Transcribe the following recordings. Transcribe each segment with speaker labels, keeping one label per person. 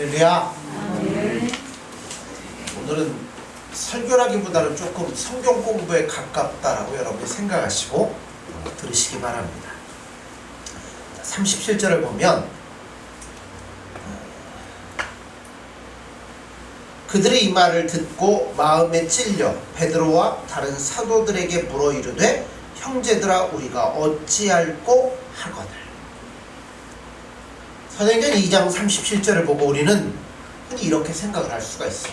Speaker 1: 할렐루야. 오늘은 설교라기보다는 조금 성경 공부에 가깝다라고 여러분이 생각하시고 들으시기 바랍니다. 37절을 보면 그들의 이 말을 듣고 마음에 찔려 베드로와 다른 사도들에게 물어 이르되 형제들아 우리가 어찌할꼬 하거늘. 사도행전 2장 37절을 보고 우리는 흔히 이렇게 생각을 할 수가 있어요.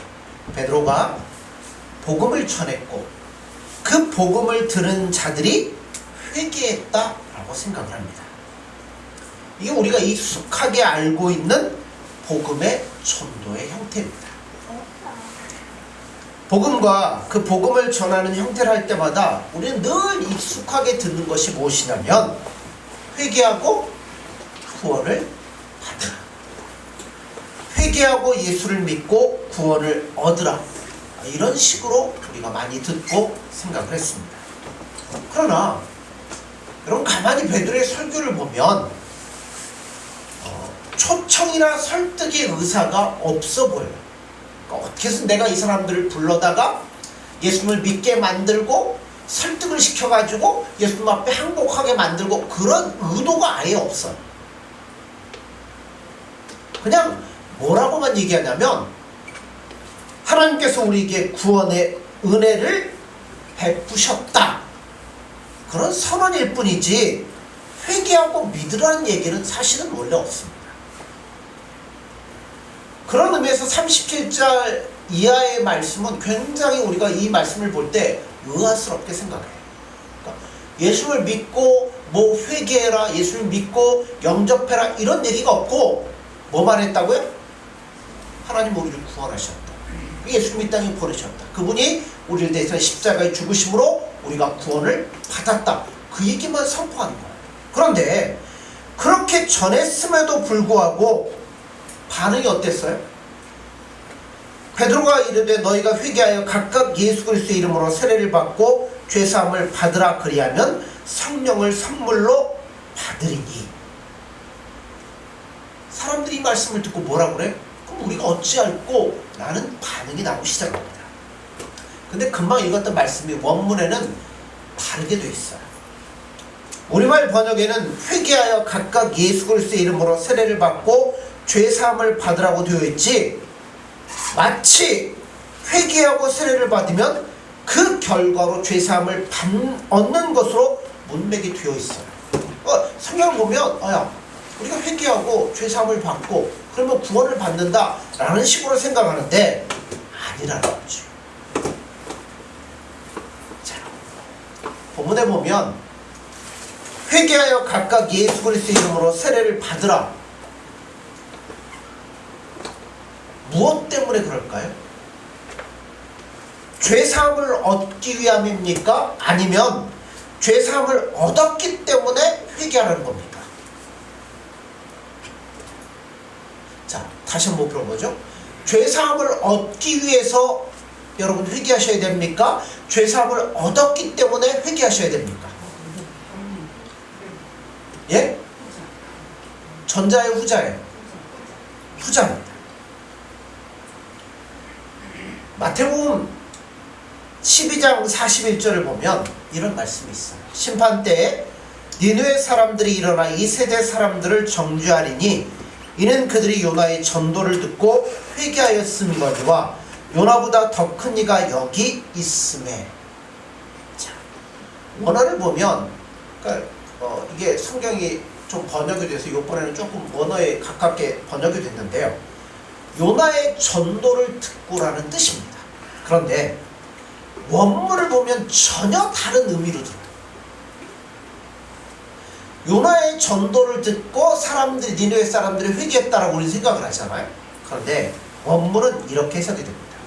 Speaker 1: 베드로가 복음을 전했고 그 복음을 들은 자들이 회개했다라고 생각을 합니다. 이게 우리가 익숙하게 알고 있는 복음의 전도의 형태입니다. 복음과 그 복음을 전하는 형태를 할 때마다 우리는 늘 익숙하게 듣는 것이 무엇이냐면 회개하고 구원을 받으라, 회개하고 예수를 믿고 구원을 얻으라, 이런 식으로 우리가 많이 듣고 생각을 했습니다. 그러나 여러분 가만히 베드로의 설교를 보면 초청이나 설득의 의사가 없어 보여요. 그러니까 어떻게 해서 내가 이 사람들을 불러다가 예수님을 믿게 만들고 설득을 시켜가지고 예수님 앞에 항복하게 만들고 그런 의도가 아예 없어요. 그냥 뭐라고만 얘기하냐면 하나님께서 우리에게 구원의 은혜를 베푸셨다, 그런 선언일 뿐이지 회개하고 믿으라는 얘기는 사실은 원래 없습니다. 그런 의미에서 37절 이하의 말씀은 굉장히 우리가 이 말씀을 볼 때 의아스럽게 생각해요. 그러니까 예수를 믿고 뭐 회개해라, 예수를 믿고 영접해라, 이런 얘기가 없고 뭐만 했다고요? 하나님 우리를 구원하셨다, 예수님 이 땅에 보내셨다, 그분이 우리를 대해서 십자가에 죽으심으로 우리가 구원을 받았다, 그 얘기만 선포하는 거예요. 그런데 그렇게 전했음에도 불구하고 반응이 어땠어요? 베드로가 이르되 너희가 회개하여 각각 예수 그리스도의 이름으로 세례를 받고 죄사함을 받으라, 그리하면 성령을 선물로 받으리니. 사람들이 이 말씀을 듣고 뭐라 그래? 그럼 우리가 어찌할꼬? 라는 반응이 나오기 시작합니다. 근데 금방 읽었던 말씀이 원문에는 다르게 돼 있어요. 우리말 번역에는 회개하여 각각 예수 그리스도의 이름으로 세례를 받고 죄사함을 받으라고 되어 있지, 마치 회개하고 세례를 받으면 그 결과로 죄사함을 얻는 것으로 문맥이 되어 있어요. 성경을 보면 우리가 회개하고 죄사함을 받고 그러면 구원을 받는다 라는 식으로 생각하는데 아니라는 거죠. 자, 본문에 보면 회개하여 각각 예수 그리스도의 이름으로 세례를 받으라. 무엇 때문에 그럴까요? 죄사함을 얻기 위함입니까? 아니면 죄사함을 얻었기 때문에 회개하는 겁니까? 자, 다시 한번 물어보죠. 죄사함을 얻기 위해서 여러분 회개하셔야 됩니까? 죄사함을 얻었기 때문에 회개하셔야 됩니까? 예? 전자예요, 후자예요? 후자입니다. 마태복음 12장 41절을 보면 이런 말씀이 있어요. 심판 때에 니느웨 사람들이 일어나 이 세대 사람들을 정죄하리니 이는 그들이 요나의 전도를 듣고 회개하였음이거니와 요나보다 더 큰 이가 여기 있음에. 자, 원어를 보면 그러니까 이게 성경이 좀 번역이 돼서 이번에는 조금 원어에 가깝게 번역이 됐는데요, 요나의 전도를 듣고라는 뜻입니다. 그런데 원문을 보면 전혀 다른 의미로 들어요. 요나의 전도를 듣고 니느웨 사람들이 회개했다라고 우리는 생각을 하잖아요. 그런데 원문은 이렇게 해석이 됩니다.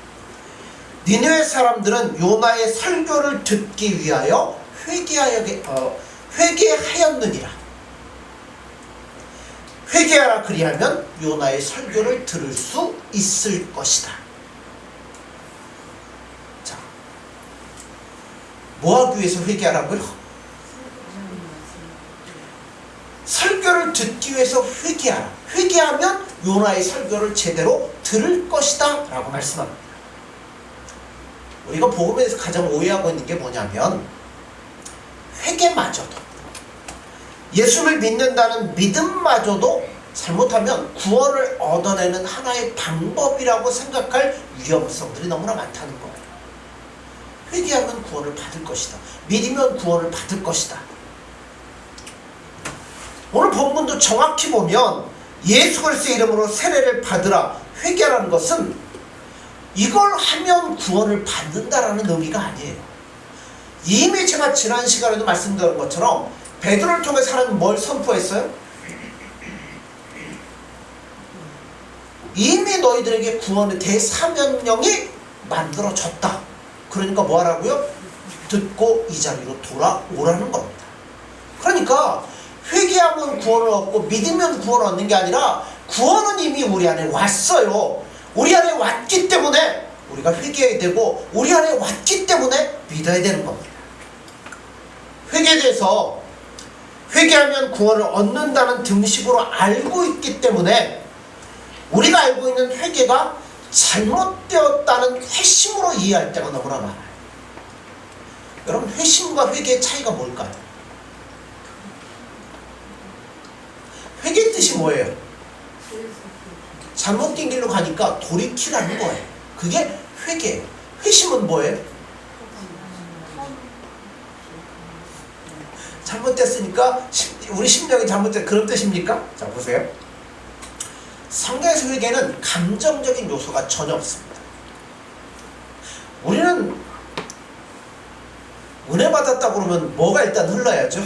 Speaker 1: 니느웨 사람들은 요나의 설교를 듣기 위하여 회개하였느니라. 회개하라, 그리하면 요나의 설교를 들을 수 있을 것이다. 자, 뭐하기 위해서 회개하라고요? 설교를 듣기 위해서 회개하라. 회개하면 요나의 설교를 제대로 들을 것이다 라고 말씀합니다. 우리가 복음에서 가장 오해하고 있는 게 뭐냐면 회개마저도, 예수를 믿는다는 믿음마저도 잘못하면 구원을 얻어내는 하나의 방법이라고 생각할 위험성들이 너무나 많다는 거예요. 회개하면 구원을 받을 것이다, 믿으면 구원을 받을 것이다. 오늘 본문도 정확히 보면 예수 그리스도의 이름으로 세례를 받으라, 회개라는 것은 이걸 하면 구원을 받는다라는 의미가 아니에요. 이미 제가 지난 시간에도 말씀드린 것처럼 베드로를 통해서 하나님은 뭘 선포했어요? 이미 너희들에게 구원의 대사명령이 만들어졌다. 그러니까 뭐 하라고요? 듣고 이 자리로 돌아오라는 겁니다. 그러니까 회개하면 구원을 얻고 믿으면 구원을 얻는 게 아니라 구원은 이미 우리 안에 왔어요. 우리 안에 왔기 때문에 우리가 회개해야 되고, 우리 안에 왔기 때문에 믿어야 되는 겁니다. 회개에 대해서 회개하면 구원을 얻는다는 등식으로 알고 있기 때문에 우리가 알고 있는 회개가 잘못되었다는 회심으로 이해할 때가 너무나 많아요. 여러분, 회심과 회개의 차이가 뭘까요? 회개의 뜻이 뭐예요? 잘못된 길로 가니까 돌이키라는 거예요. 그게 회개예요. 회심은 뭐예요? 잘못됐으니까 우리 심령이 잘못된 그런 뜻입니까? 자, 보세요. 성경에서 회개는 감정적인 요소가 전혀 없습니다. 우리는 은혜 받았다고 그러면 뭐가 일단 흘러야죠?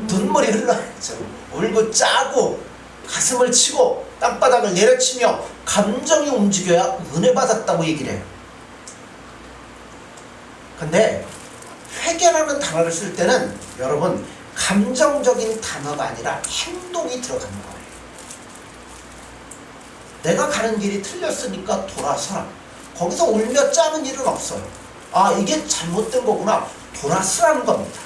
Speaker 1: 눈물이 흘러야죠. 울고 짜고 가슴을 치고 땅바닥을 내려치며 감정이 움직여야 은혜 받았다고 얘기를 해요. 근데 회개라는 단어를 쓸 때는 여러분, 감정적인 단어가 아니라 행동이 들어가는 거예요. 내가 가는 길이 틀렸으니까 돌아서라. 거기서 울며 짜는 일은 없어요. 아, 이게 잘못된 거구나, 돌아서라는 겁니다.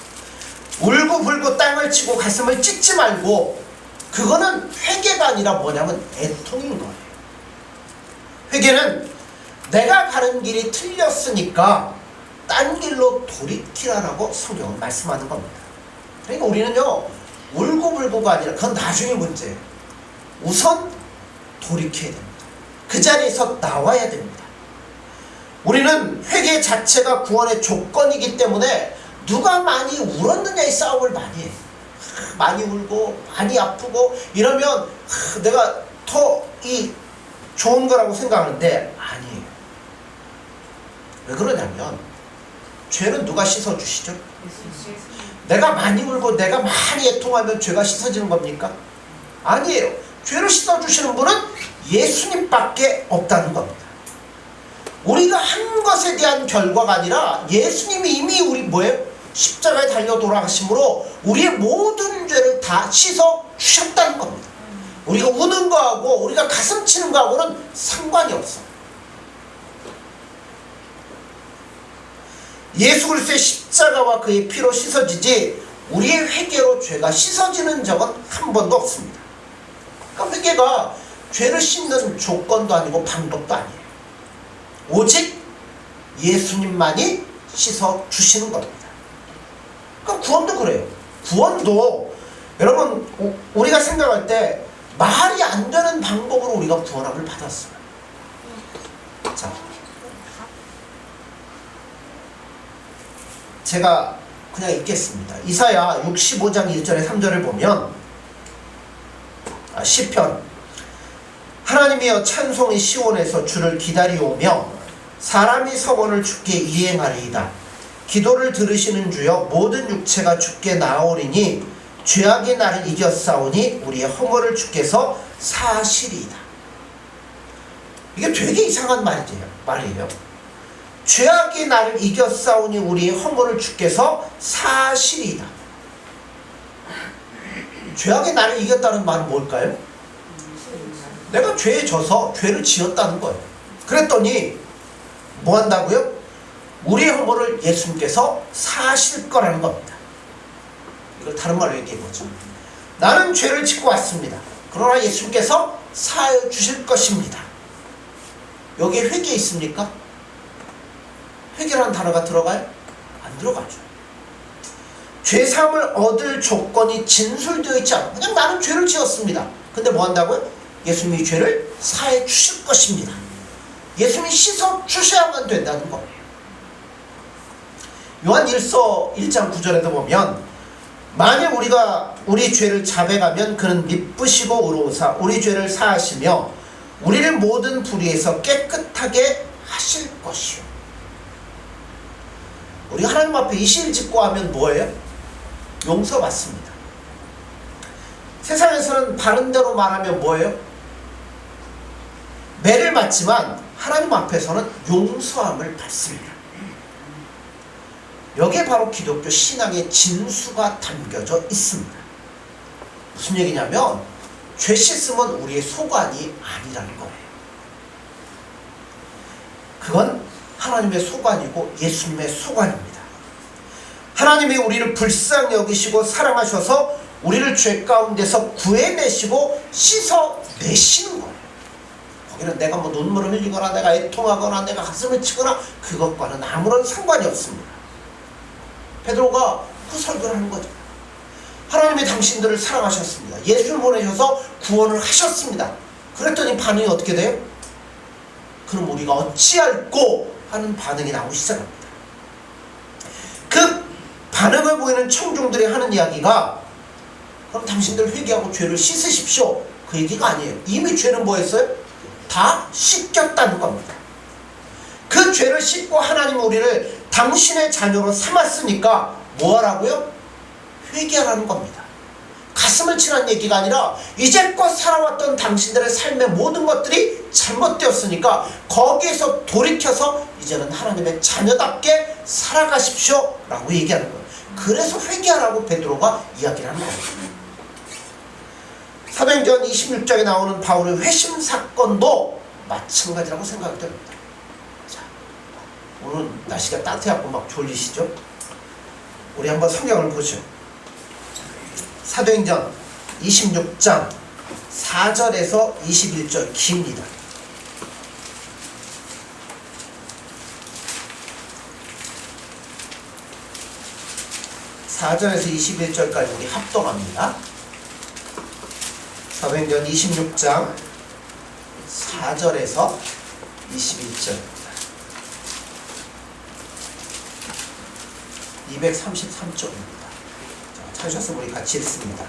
Speaker 1: 울고불고 땅을 치고 가슴을 찢지 말고, 그거는 회개가 아니라 뭐냐면 애통인 거예요. 회개는 내가 가는 길이 틀렸으니까 딴 길로 돌이키라라고 성경은 말씀하는 겁니다. 그러니까 우리는요, 울고불고가 아니라 그건 나중에 문제예요. 우선 돌이켜야 됩니다. 그 자리에서 나와야 됩니다. 우리는 회개 자체가 구원의 조건이기 때문에 누가 많이 울었느냐의 싸움을 많이 해요. 많이 울고 많이 아프고 이러면 내가 더 좋은 거라고 생각하는데 아니에요. 왜 그러냐면 죄는 누가 씻어주시죠? 내가 많이 울고 내가 많이 애통하면 죄가 씻어지는 겁니까? 아니에요. 죄를 씻어주시는 분은 예수님밖에 없다는 겁니다. 우리가 한 것에 대한 결과가 아니라 예수님이 이미 우리 뭐예요? 십자가에 달려 돌아가심으로 우리의 모든 죄를 다 씻어 주셨다는 겁니다. 우리가 우는 거하고 우리가 가슴 치는 거하고는 상관이 없어. 예수 그리스도의 십자가와 그의 피로 씻어지지 우리의 회개로 죄가 씻어지는 적은 한 번도 없습니다. 그러니까 회개가 죄를 씻는 조건도 아니고 방법도 아니에요. 오직 예수님만이 씻어 주시는 겁니다. 그러니까 구원도 그래요. 구원도 여러분, 우리가 생각할 때 말이 안 되는 방법으로 우리가 구원함을 받았어요. 자, 제가 그냥 읽겠습니다. 이사야 65장 1절에 3절을 보면 시편, 하나님이여 찬송이 시온에서 주를 기다리오며 사람이 서원을 주께 이행하리이다. 기도를 들으시는 주여 모든 육체가 주께 나아오리니 죄악이 나를 이겼사오니 우리의 허물을 주께서 사하시리이다. 이게 되게 이상한 말이에요. 죄악이 나를 이겼사오니 우리의 허물을 주께서 사하시리이다. 죄악이 나를 이겼다는 말은 뭘까요? 내가 죄에 져서 죄를 지었다는 거예요. 그랬더니 뭐 한다고요? 우리의 허물을 예수님께서 사하실 거라는 겁니다. 이걸 다른 말로 얘기해보죠. 나는 죄를 짓고 왔습니다. 그러나 예수님께서 사하여 주실 것입니다. 여기에 회개 있습니까? 회개라는 단어가 들어가요? 안 들어가죠. 죄사함을 얻을 조건이 진술되어 있지 않고 그냥 나는 죄를 지었습니다. 근데 뭐 한다고요? 예수님이 죄를 사해 주실 것입니다. 예수님이 씻어 주셔야만 된다는 거예요. 요한 1서 1장 9절에도 보면 만일 우리가 우리 죄를 자백하면 그는 미쁘시고 의로우사 우리 죄를 사하시며 우리를 모든 불의에서 깨끗하게 하실 것이요. 우리 하나님 앞에 이실 짓고 하면 뭐예요? 용서받습니다. 세상에서는 바른 대로 말하면 뭐예요? 매를 맞지만 하나님 앞에서는 용서함을 받습니다. 여기에 바로 기독교 신앙의 진수가 담겨져 있습니다. 무슨 얘기냐면 죄 씻음은 우리의 소관이 아니라는 거예요. 그건 하나님의 소관이고 예수님의 소관입니다. 하나님이 우리를 불쌍히 여기시고 사랑하셔서 우리를 죄 가운데서 구해내시고 씻어내시는 거예요. 거기는 내가 뭐 눈물을 흘리거나 내가 애통하거나 내가 가슴을 치거나 그것과는 아무런 상관이 없습니다. 베드로가 그 설교를 하는 거죠. 하나님이 당신들을 사랑하셨습니다. 예수를 보내셔서 구원을 하셨습니다. 그랬더니 반응이 어떻게 돼요? 그럼 우리가 어찌할꼬 하는 반응이 나오기 시작합니다. 그 반응을 보이는 청중들이 하는 이야기가 그럼 당신들 회개하고 죄를 씻으십시오. 그 얘기가 아니에요. 이미 죄는 뭐 했어요? 다 씻겼다는 겁니다. 그 죄를 씻고 하나님은 우리를 당신의 자녀로 삼았으니까 뭐 하라고요? 회개하라는 겁니다. 가슴을 치는 얘기가 아니라 이제껏 살아왔던 당신들의 삶의 모든 것들이 잘못되었으니까 거기에서 돌이켜서 이제는 하나님의 자녀답게 살아가십시오 라고 얘기하는 거예요. 그래서 회개하라고 베드로가 이야기를 하는 겁니다. 사도행전 26장에 나오는 바울의 회심 사건도 마찬가지라고 생각이 됩니다. 자, 오늘 날씨가 따뜻해갖고 막 졸리시죠? 우리 한번 성경을 보죠. 사도행전 26장 4절에서 21절 깁니다. (4절에서 21절까지) 우리 합동합니다. 사도행전 26장 4절에서 21절 233쪽입니다. 찾으셨으면 우리 같이 읽습니다.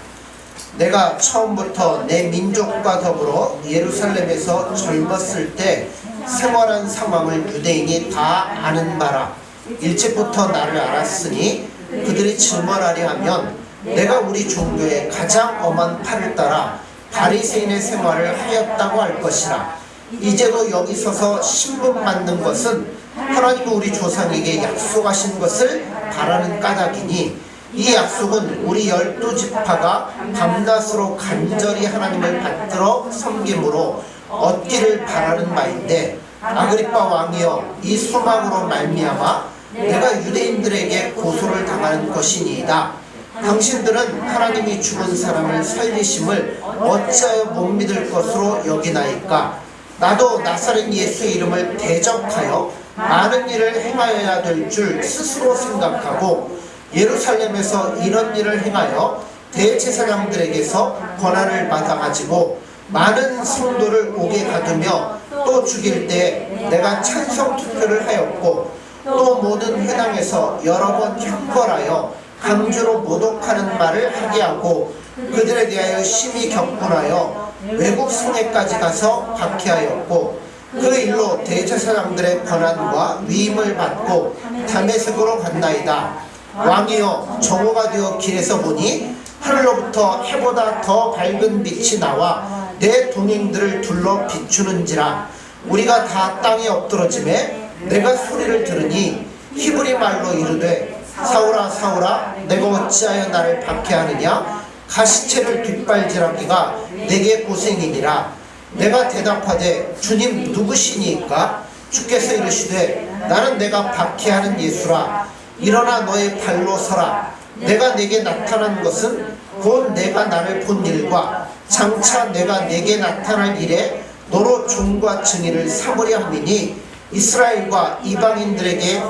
Speaker 1: 내가 처음부터 내 민족과 더불어 예루살렘에서 젊었을 때 생활한 상황을 유대인이 다 아는 바라. 일찍부터 나를 알았으니 그들이 증언하려 하면 내가 우리 종교의 가장 엄한 팔을 따라 바리새인의 생활을 하였다고 할 것이라. 이제도 여기 서서 신분 받는 것은 하나님이 우리 조상에게 약속하신 것을 바라는 까닭이니 이 약속은 우리 12지파가 밤낮으로 간절히 하나님을 받들어 섬김으로 얻기를 바라는 바인데 아그리빠 왕이여 이 소망으로 말미암아 내가 유대인들에게 고소를 당하는 것이니이다. 당신들은 하나님이 죽은 사람을 살리심을 어찌하여 못 믿을 것으로 여기나이까. 나도 나사렛 예수의 이름을 대적하여 많은 일을 행하여야 될 줄 스스로 생각하고 예루살렘에서 이런 일을 행하여 대제사장들에게서 권한을 받아가지고 많은 성도를 옥에 가두며 또 죽일 때 내가 찬성 투표를 하였고 또 모든 회당에서 여러 번 형벌하여 강제로 모독하는 말을 하게 하고 그들에 대하여 심히 격분하여 외국 성에까지 가서 박해하였고 그 일로 대제사장들의 권한과 위임을 받고 다메섹으로 갔나이다. 왕이여 정오가 되어 길에서 보니 하늘로부터 해보다 더 밝은 빛이 나와 내 동행들을 둘러 비추는지라. 우리가 다 땅에 엎드러짐에 내가 소리를 들으니 히브리 말로 이르되 사울아 사울아 내가 어찌하여 나를 박해하느냐. 가시체를 뒷발질하기가 내게 고생이니라. 내가 대답하되 주님 누구시니까. 주께서 이르시되 나는 내가 박해하는 예수라. 일어나 너의 발로 서라. 내가 내게 나타난 것은 곧 내가 나를 본 일과 장차 내가 내게 나타날 일에 너로 종과 증인을 삼으려 함이니 이스라엘과 이방인들에게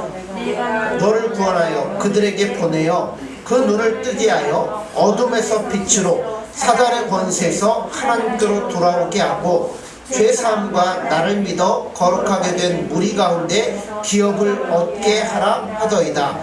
Speaker 1: 너를 구원하여 그들에게 보내어 그 눈을 뜨게 하여 어둠에서 빛으로 사단의 권세에서 하나님께로 돌아오게 하고 죄사함과 나를 믿어 거룩하게 된 무리 가운데 기업을 얻게 하라 하더이다.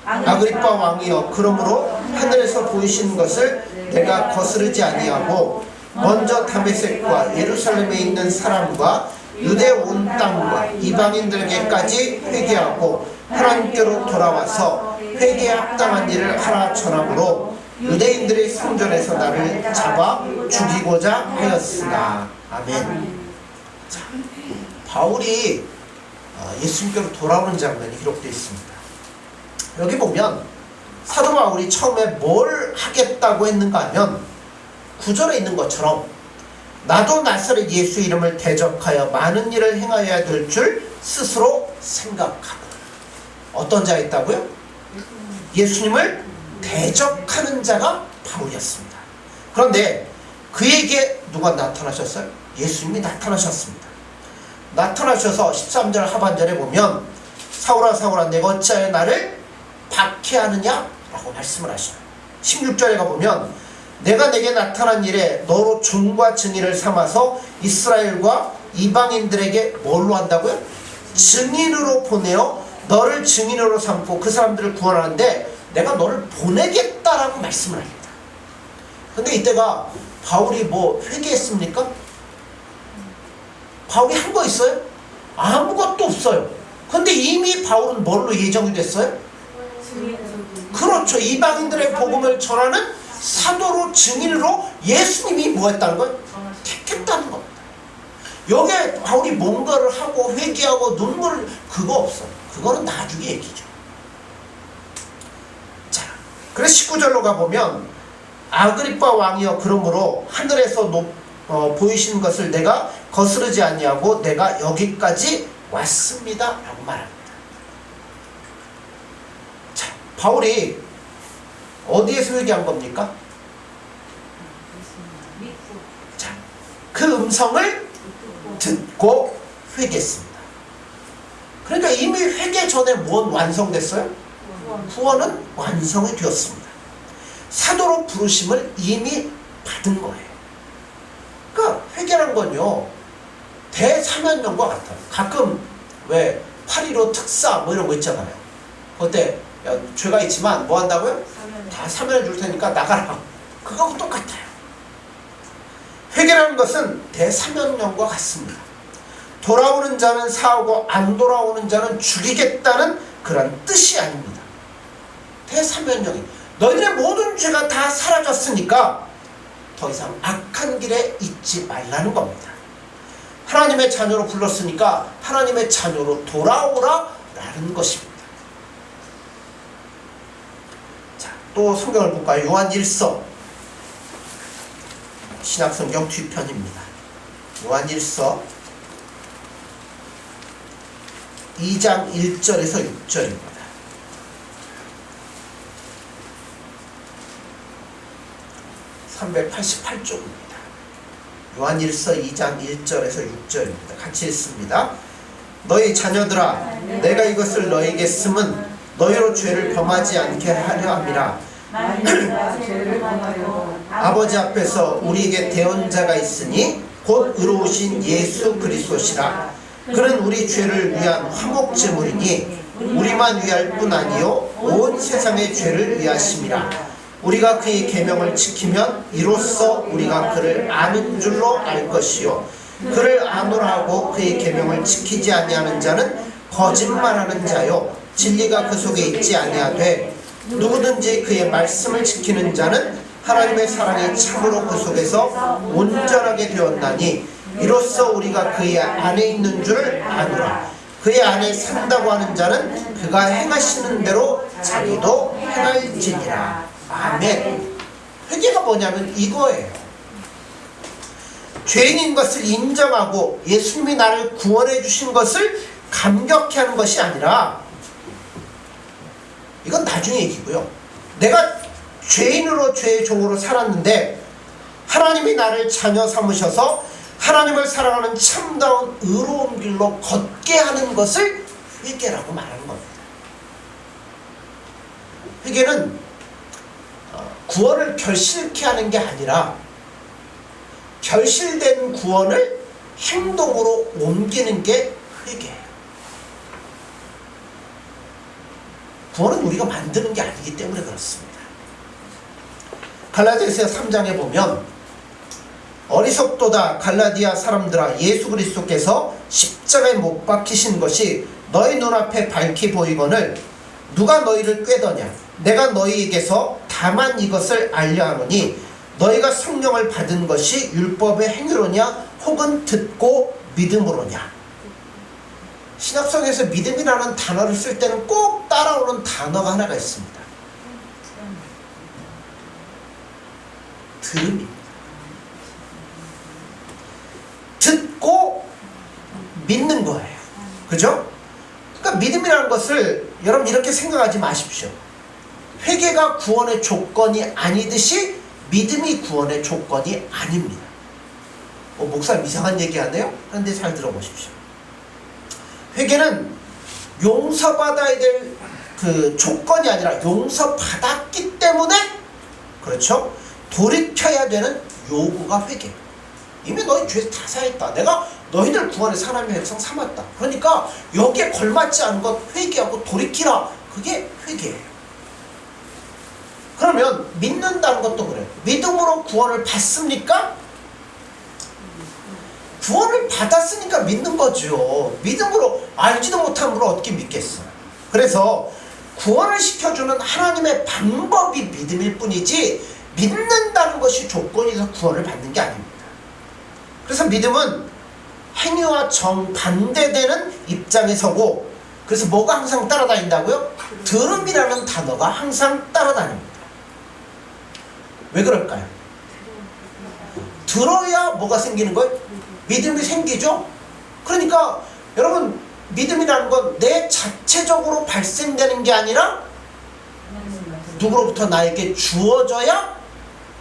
Speaker 1: 아그리빠 왕이여, 그러므로 하늘에서 보이신 것을 내가 거스르지 아니하고 먼저 다메섹과 예루살렘에 있는 사람과 유대 온 땅과 이방인들에게까지 회개하고 하나님께로 돌아와서 회개에 합당한 일을 하라 전함으로 유대인들의 성전에서 나를 잡아 죽이고자 하였으나. 아멘. 자, 바울이 예수님께로 돌아오는 장면이 기록되어 있습니다. 여기 보면 사도 바울이 처음에 뭘 하겠다고 했는가 하면 9절에 있는 것처럼 나도 나사렛 예수 이름을 대적하여 많은 일을 행하여야 될 줄 스스로 생각하고. 어떤 자가 있다고요? 예수님을 대적하는 자가 바울이었습니다. 그런데 그에게 누가 나타나셨어요? 예수님이 나타나셨습니다. 나타나셔서 13절 하반절에 보면 사울아 사울아 내가 어찌하여 나를 박해하느냐? 라고 말씀을 하셔요. 16절에 가보면 내가 내게 나타난 일에 너로 종과 증인을 삼아서 이스라엘과 이방인들에게 뭘로 한다고요? 증인으로 보내어 너를 증인으로 삼고 그 사람들을 구원하는데 내가 너를 보내겠다라고 말씀을 합니다. 근데 이때가 바울이 뭐 회개했습니까? 바울이 한 거 있어요? 아무것도 없어요. 근데 이미 바울은 뭘로 예정이 됐어요? 그렇죠. 이방인들의 복음을 전하는 사도로 증인으로 예수님이 뭐 했다는 거예요? 택했다는 겁니다. 여기에 바울이 뭔가를 하고 회개하고 눈물 그거 없어요. 그거는 나중에 얘기죠. 자, 그래서 19절로 가보면 아그리빠 왕이여, 그러므로 하늘에서 보이시는 것을 내가 거스르지 아니하고 내가 여기까지 왔습니다 라고 말합니다. 자, 바울이 어디에서 회개한 겁니까? 자, 그 음성을 듣고 회개했습니다. 그러니까 이미 회개 전에 무엇 완성됐어요? 구원은 완성이 되었습니다. 사도로 부르심을 이미 받은 거예요. 그러니까 회개란 건요 대사면령과 같아요. 가끔 왜 8.15 특사 뭐 이런 거 있잖아요. 그때 야, 죄가 있지만 뭐 한다고요? 다 사면을 줄 테니까 나가라. 그거하고 똑같아요. 회개라는 것은 대사면령과 같습니다. 돌아오는 자는 사하고 안 돌아오는 자는 죽이겠다는 그런 뜻이 아닙니다. 대사면령이 너희들의 모든 죄가 다 사라졌으니까 더 이상 악한 길에 있지 말라는 겁니다. 하나님의 자녀로 불렀으니까 하나님의 자녀로 돌아오라 라는 것입니다. 자, 또 성경을 볼까요? 요한 1서 신약성경 뒤편입니다. 요한 1서 2장 1절에서 6절입니다. (388쪽입니다) 요한일서 2장 1절에서 6절입니다. 같이 읽습니다. 너희 자녀들아, 내가 이것을 너희에게 쓰면 너희로 죄를 범하지 않게 하려 함이라. 아버지 앞에서 우리에게 대언자가 있으니 곧 의로우신 예수 그리스도시라. 그는 우리 죄를 위한 화목제물이니 우리만 위할 뿐 아니요 온 세상의 죄를 위하심이라. 우리가 그의 계명을 지키면 이로써 우리가 그를 아는 줄로 알 것이요 그를 아노라 하고 그의 계명을 지키지 아니하는 자는 거짓말하는 자요 진리가 그 속에 있지 아니하되 누구든지 그의 말씀을 지키는 자는 하나님의 사랑이 참으로 그 속에서 온전하게 되었나니 이로써 우리가 그의 안에 있는 줄을 아노라. 그의 안에 산다고 하는 자는 그가 행하시는 대로 자기도 행할지니라. 아멘. 회개가 뭐냐면 이거예요. 죄인인 것을 인정하고 예수님이 나를 구원해 주신 것을 감격해하는 것이 아니라, 이건 나중에 얘기고요. 내가 죄인으로 죄의 종으로 살았는데 하나님이 나를 자녀 삼으셔서 하나님을 사랑하는 참다운 의로운 길로 걷게 하는 것을 회개라고 말하는 겁니다. 회개는 구원을 결실케 하는 게 아니라 결실된 구원을 행동으로 옮기는 게 회개예요. 구원은 우리가 만드는 게 아니기 때문에 그렇습니다. 갈라디아서 3장에 보면 어리석도다 갈라디아 사람들아, 예수 그리스도께서 십자가에 못 박히신 것이 너희 눈앞에 밝히 보이거늘 누가 너희를 꾀더냐. 내가 너희에게서 다만 이것을 알려하노니 너희가 성령을 받은 것이 율법의 행위로냐 혹은 듣고 믿음으로냐. 신약성에서 믿음이라는 단어를 쓸 때는 꼭 따라오는 단어가 하나가 있습니다. 들음입니다. 듣고 믿는 거예요. 그죠? 그러니까 믿음이라는 것을 여러분 이렇게 생각하지 마십시오. 회개가 구원의 조건이 아니듯이 믿음이 구원의 조건이 아닙니다. 목사님 이상한 얘기하네요? 그런데 잘 들어보십시오. 회개는 용서받아야 될 그 조건이 아니라 용서받았기 때문에, 그렇죠? 돌이켜야 되는 요구가 회개예요. 이미 너희 죄에서 다 사했다. 내가 너희들 구원의 사람의 백성 삼았다. 그러니까 여기에 걸맞지 않은 것 회개하고 돌이키라. 그게 회개예요. 그러면 믿는다는 것도 그래요. 믿음으로 구원을 받습니까? 구원을 받았으니까 믿는 거죠. 믿음으로 알지도 못한 분을 어떻게 믿겠어요. 그래서 구원을 시켜주는 하나님의 방법이 믿음일 뿐이지 믿는다는 것이 조건이서 구원을 받는 게 아닙니다. 그래서 믿음은 행위와 정반대되는 입장에 서고, 그래서 뭐가 항상 따라다닌다고요? 들음이라는 단어가 항상 따라다닙니다. 왜 그럴까요? 들어야 뭐가 생기는 거예요? 믿음이 생기죠? 그러니까 여러분, 믿음이라는 건 내 자체적으로 발생되는 게 아니라 누구로부터 나에게 주어져야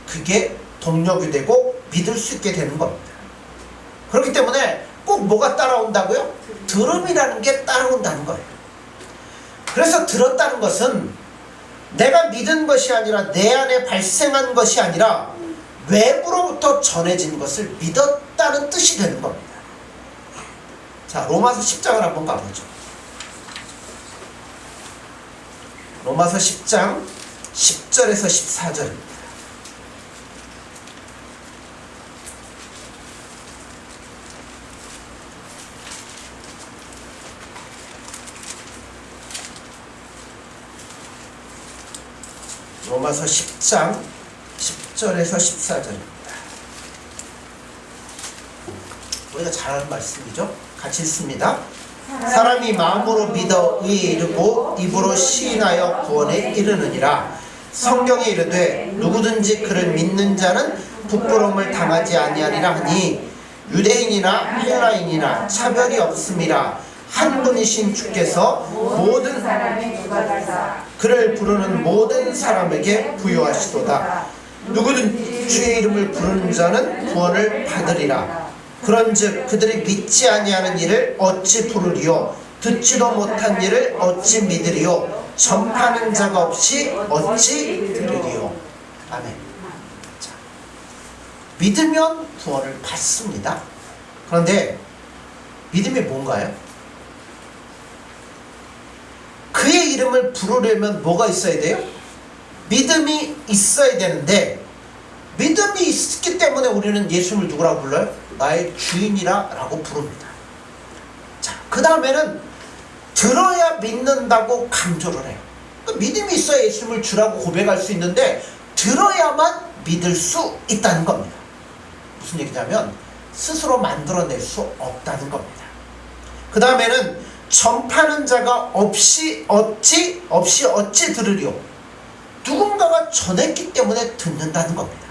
Speaker 1: 그게 동력이 되고 믿을 수 있게 되는 겁니다. 그렇기 때문에 꼭 뭐가 따라온다고요? 들음이라는 게 따라온다는 거예요. 그래서 들었다는 것은 내가 믿은 것이 아니라 내 안에 발생한 것이 아니라 외부로부터 전해진 것을 믿었다는 뜻이 되는 겁니다. 자, 로마서 10장을 한번 가보죠. 로마서 10장 10절에서 14절입니다. 로마서 10장 10절에서 14절입니다. 우리가 잘 아는 말씀이죠? 같이 읽습니다. 사람이 마음으로 믿어 의에 이르고 입으로 시인하여 구원에 이르느니라. 성경에 이르되 누구든지 그를 믿는 자는 부끄러움을 당하지 아니하리라 하니 유대인이나 헬라인이나 차별이 없음이라. 한 분이신 주께서 모든 그를 부르는 모든 사람에게 부여하시도다. 누구든지 주의 이름을 부르는 자는 구원을 받으리라. 그런즉 그들이 믿지 아니하는 일을 어찌 부르리요? 듣지도 못한 일을 어찌 믿으리요? 전파하는 자가 없이 어찌 들으리요? 아멘. 자, 믿으면 구원을 받습니다. 그런데 믿음이 뭔가요? 그의 이름을 부르려면 뭐가 있어야 돼요? 믿음이 있어야 되는데, 믿음이 있기 때문에 우리는 예수님을 누구라고 불러요? 나의 주인이라 라고 부릅니다. 자, 그 다음에는 들어야 믿는다고 강조를 해요. 그러니까 믿음이 있어야 예수님을 주라고 고백할 수 있는데 들어야만 믿을 수 있다는 겁니다. 무슨 얘기냐면 스스로 만들어낼 수 없다는 겁니다. 그 다음에는 전파하는 자가 없이 어찌 들으리요? 누군가가 전했기 때문에 듣는다는 겁니다.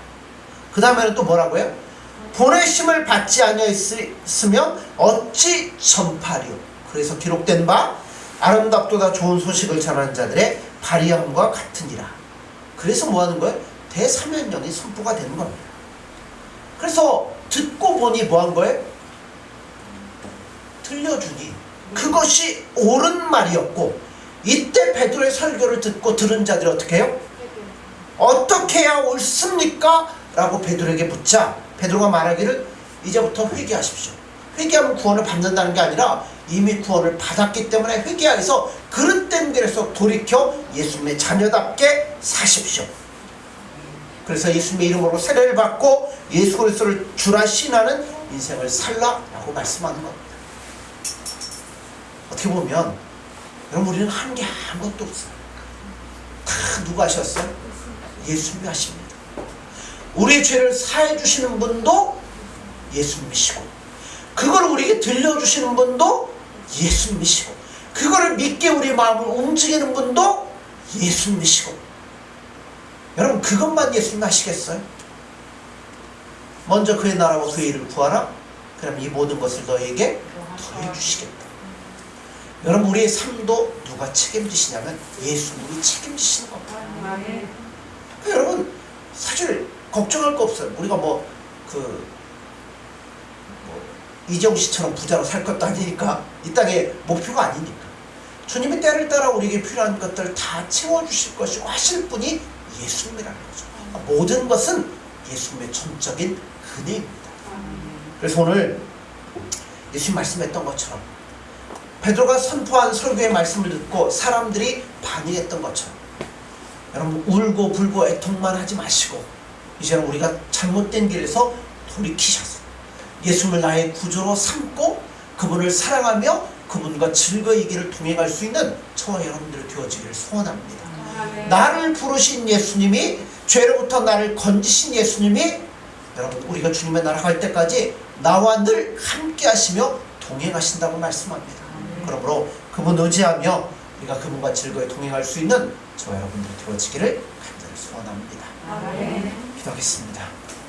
Speaker 1: 그 다음에는 또 뭐라고요? 보내심을 받지 아니하였으면 어찌 전파리요? 그래서 기록된 바 아름답도다 좋은 소식을 전하는 자들의 발의함과 같으니라. 그래서 뭐 하는 거예요? 대사면령이 선포가 되는 겁니다. 그래서 듣고 보니 뭐 한 거예요? 들려주니 그것이 옳은 말이었고, 이때 베드로의 설교를 듣고 들은 자들이 어떻게 해요? 어떻게 해야 옳습니까? 라고 베드로에게 묻자 베드로가 말하기를 이제부터 회개하십시오. 회개하면 구원을 받는다는 게 아니라 이미 구원을 받았기 때문에 회개하여서 그릇된 길에서 돌이켜 예수님의 자녀답게 사십시오. 그래서 예수님의 이름으로 세례를 받고 예수 그리스도를 주라 신하는 인생을 살라라고 말씀하는 겁니다. 어떻게 보면 여러분, 우리는 한 게 아무것도 없어요. 다 누가 하셨어요? 예수님이 하십니다. 우리의 죄를 사해 주시는 분도 예수님이시고, 그걸 우리에게 들려주시는 분도 예수님이시고, 그거를 믿게 우리 마음을 움직이는 분도 예수님이시고. 여러분, 그것만 예수님 하시겠어요? 먼저 그의 나라와 그의 일을 구하라. 그럼 이 모든 것을 너에게 더해 주시겠다. 여러분, 우리의 삶도 누가 책임지시냐면 예수님이 책임지시는 겁니다. 그러니까 여러분, 사실 걱정할 거 없어요. 우리가 이재용 씨처럼 부자로 살 것도 아니니까, 이 땅의 목표가 아니니까. 주님의 때를 따라 우리에게 필요한 것들을 다 채워주실 것이고 하실 분이 예수님이라는 거죠. 모든 것은 예수님의 전적인 은혜입니다. 그래서 오늘 예수님 말씀했던 것처럼 베드로가 선포한 설교의 말씀을 듣고 사람들이 반응했던 것처럼, 여러분, 울고 불고 애통만 하지 마시고 이제는 우리가 잘못된 길에서 돌이키셔서 예수님을 나의 구주로 삼고 그분을 사랑하며 그분과 즐거이 이 길을 동행할 수 있는 저와 여러분들 되어지기를 소원합니다. 나를 부르신 예수님이, 죄로부터 나를 건지신 예수님이, 여러분, 우리가 주님의 나라 갈 때까지 나와 늘 함께 하시며 동행하신다고 말씀합니다. 그러므로 그분 의지하며 우리가 그분과 즐거이 동행할 수 있는 저와 여러분들 되어지기를 간절히 소원합니다. 기도하겠습니다.